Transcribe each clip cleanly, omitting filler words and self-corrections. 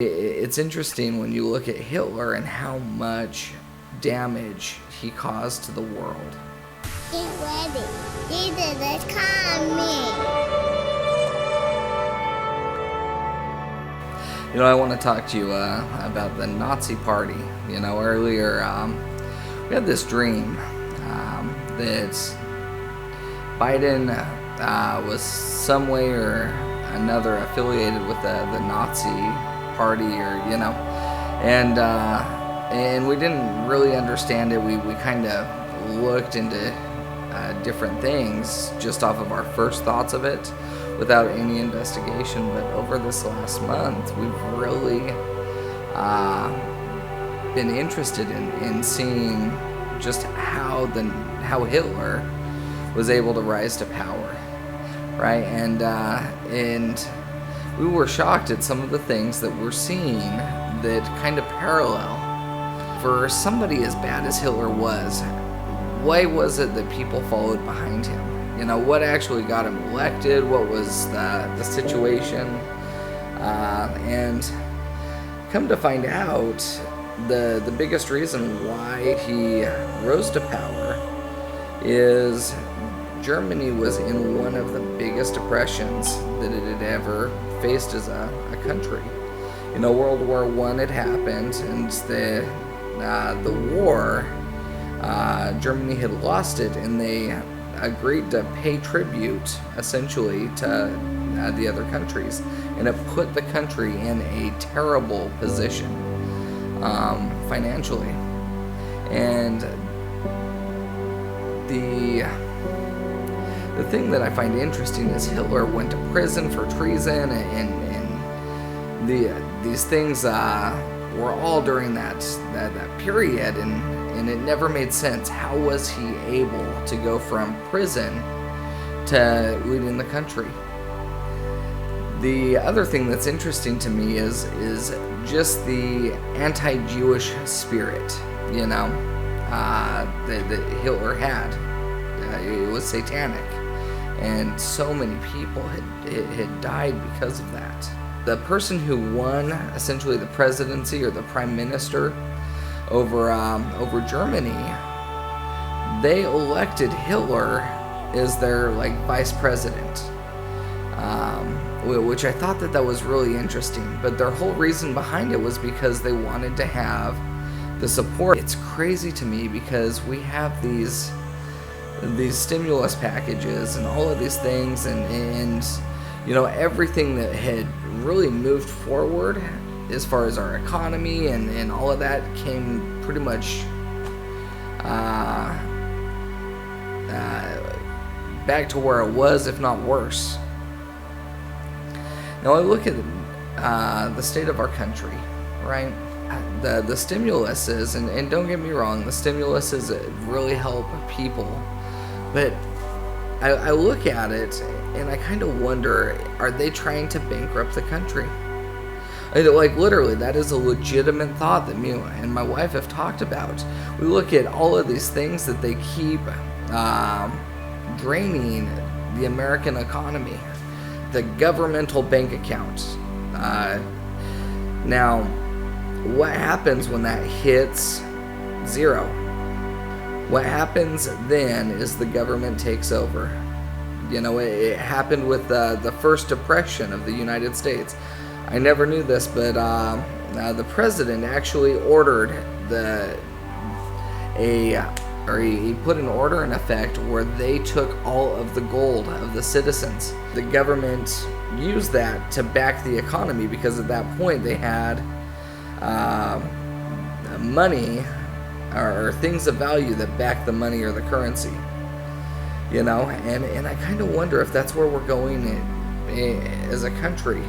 It's interesting when you look at Hitler and how much damage he caused to the world. Get ready. Jesus is coming. I want to talk to you about the Nazi Party. Earlier we had this dream that Biden was some way or another affiliated with the Nazi Party, and we didn't really understand it. We kind of looked into different things just off of our first thoughts of it without any investigation. But over this last month, we've really been interested in seeing just how Hitler was able to rise to power, right? And we were shocked at some of the things that we're seeing that kind of parallel. For somebody as bad as Hitler was, why was it that people followed behind him? What actually got him elected? What was the situation? And come to find out, the biggest reason why he rose to power is Germany was in one of the biggest depressions that it had ever faced as a country. World War I had happened, and the war, Germany had lost it, and they agreed to pay tribute, essentially, to the other countries, and it put the country in a terrible position financially. And the thing that I find interesting is Hitler went to prison for treason, and these things were all during that period, and it never made sense. How was he able to go from prison to leading the country? The other thing that's interesting to me is just the anti-Jewish spirit, that Hitler had. It was satanic, and so many people had died because of that. The person who won essentially the presidency or the prime minister over Germany, they elected Hitler as their vice president, which I thought that was really interesting. But their whole reason behind it was because they wanted to have the support. It's crazy to me because we have these stimulus packages and all of these things, and everything that had really moved forward as far as our economy and all of that came pretty much back to where it was, if not worse. Now I look at the state of our country, right? The stimuluses, and don't get me wrong, the stimuluses really help people, but I look at it and I kind of wonder, are they trying to bankrupt the country? Literally, that is a legitimate thought that me and my wife have talked about. We look at all of these things that they keep draining the American economy. The governmental bank account. Now, what happens when that hits zero? What happens then is the government takes over. It happened with the first depression of the United States. I never knew this, but the president actually ordered he put an order in effect where they took all of the gold of the citizens. The government used that to back the economy because at that point they had money or things of value that back the money or the currency. And I kind of wonder if that's where we're going as a country.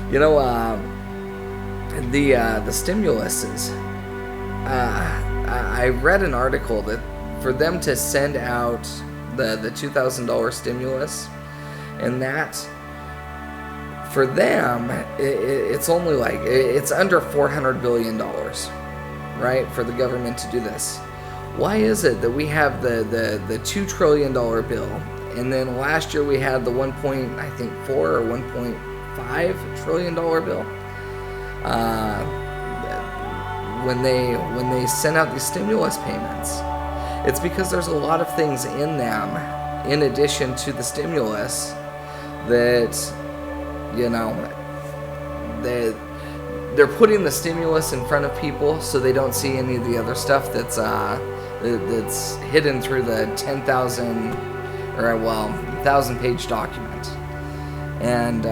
The stimuluses. I read an article that for them to send out the $2,000 stimulus, and that for them it's only it's under $400 billion, right, for the government to do this. Why is it that we have the $2 trillion bill, and then last year we had the 1.4 or 1.5 trillion dollar bill? when they send out these stimulus payments. It's because there's a lot of things in them, in addition to the stimulus, that, you know, they're putting the stimulus in front of people so they don't see any of the other stuff that's hidden through the 1,000-page document. And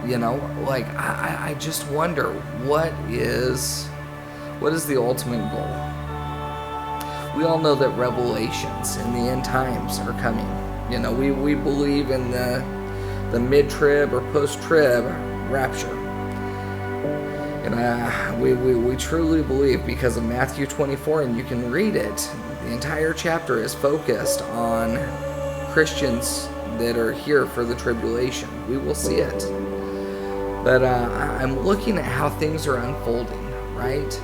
you know, like, I just wonder, what is the ultimate goal? We all know that revelations in the end times are coming. You know, we believe in the mid-trib or post-trib rapture. And we truly believe, because of Matthew 24, and you can read it, the entire chapter is focused on Christians that are here for the tribulation. We will see it. But I'm looking at how things are unfolding, right?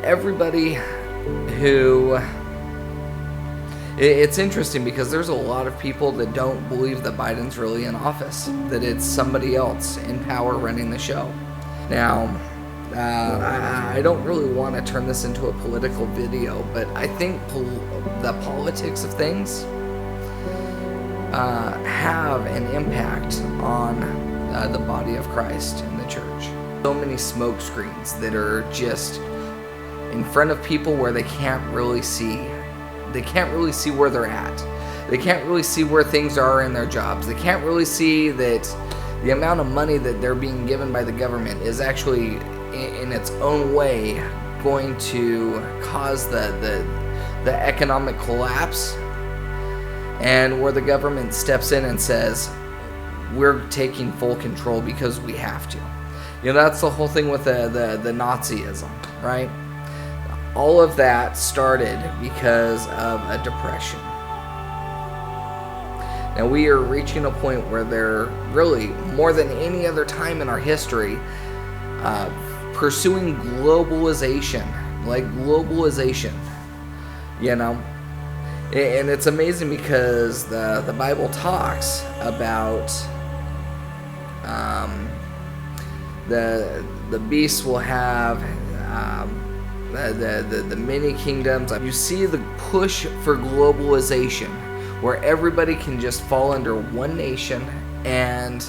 Everybody who... It's interesting because there's a lot of people that don't believe that Biden's really in office, that it's somebody else in power running the show. Now, I don't really want to turn this into a political video, but I think the politics of things have an impact on the body of Christ in the church. So many smoke screens that are just in front of people where they can't really see. They can't really see where they're at. They can't really see where things are in their jobs. They can't really see that the amount of money that they're being given by the government is actually, in its own way, going to cause the economic collapse, and where the government steps in and says, we're taking full control because we have to. You know, that's the whole thing with the Nazism, right? All of that started because of a depression. Now we are reaching a point where they're really, more than any other time in our history, pursuing globalization, you know. And it's amazing because the Bible talks about the beasts will have the many kingdoms. You see the push for globalization, where everybody can just fall under one nation, and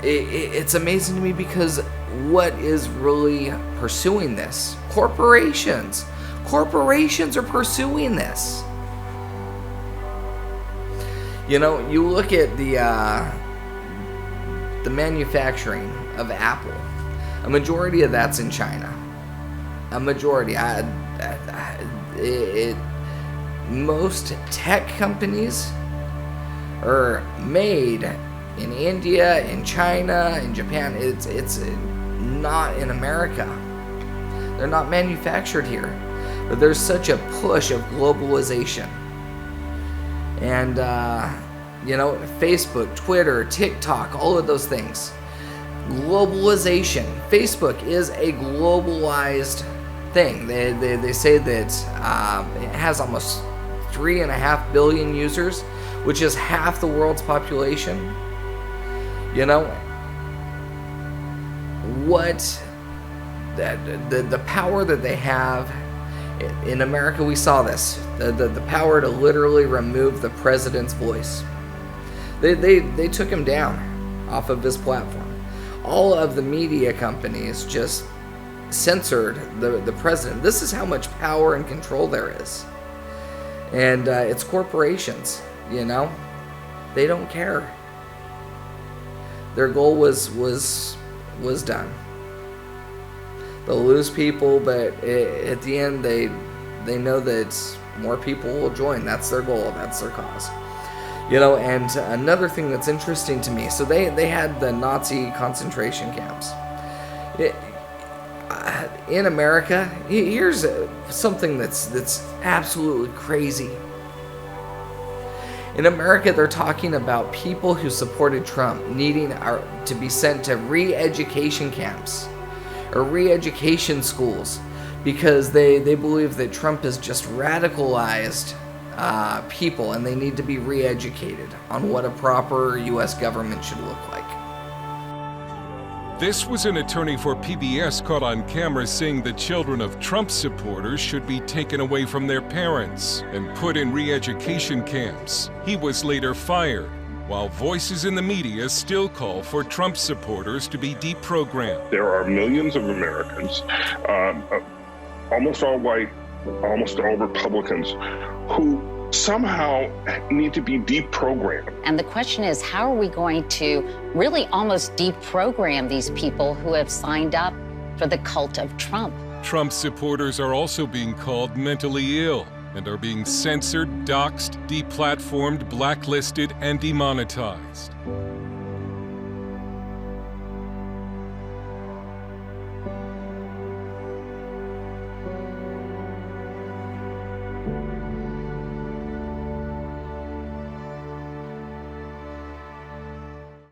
it's amazing to me because what is really pursuing this? Corporations are pursuing this. You know, you look at the manufacturing of Apple. A majority of that's in China. A majority. Most tech companies are made in India, in China, in Japan. It's not in America. They're not manufactured here. But there's such a push of globalization. And, you know, Facebook, Twitter, TikTok, all of those things. Globalization. Facebook is a globalized thing. They say that it has almost 3.5 billion users, which is half the world's population. You know, what the power that they have in America, we saw this. The power to literally remove the president's voice. They took him down off of his platform. All of the media companies just censored the president. This is how much power and control there is. And it's corporations, you know. They don't care. Their goal was done. They'll lose people, but at the end they know that more people will join. That's their goal. That's their cause. You know, and another thing that's interesting to me, so they had the Nazi concentration camps. In America, here's something that's absolutely crazy. In America, they're talking about people who supported Trump needing to be sent to re-education camps or re-education schools because they believe that Trump has just radicalized people, and they need to be re-educated on what a proper U.S. government should look like. This was an attorney for PBS caught on camera saying the children of Trump supporters should be taken away from their parents and put in re-education camps. He was later fired, while voices in the media still call for Trump supporters to be deprogrammed. There are millions of Americans, almost all white, almost all Republicans, who somehow need to be deprogrammed. And the question is, how are we going to really almost deprogram these people who have signed up for the cult of Trump? Trump supporters are also being called mentally ill and are being censored, doxxed, deplatformed, blacklisted, and demonetized.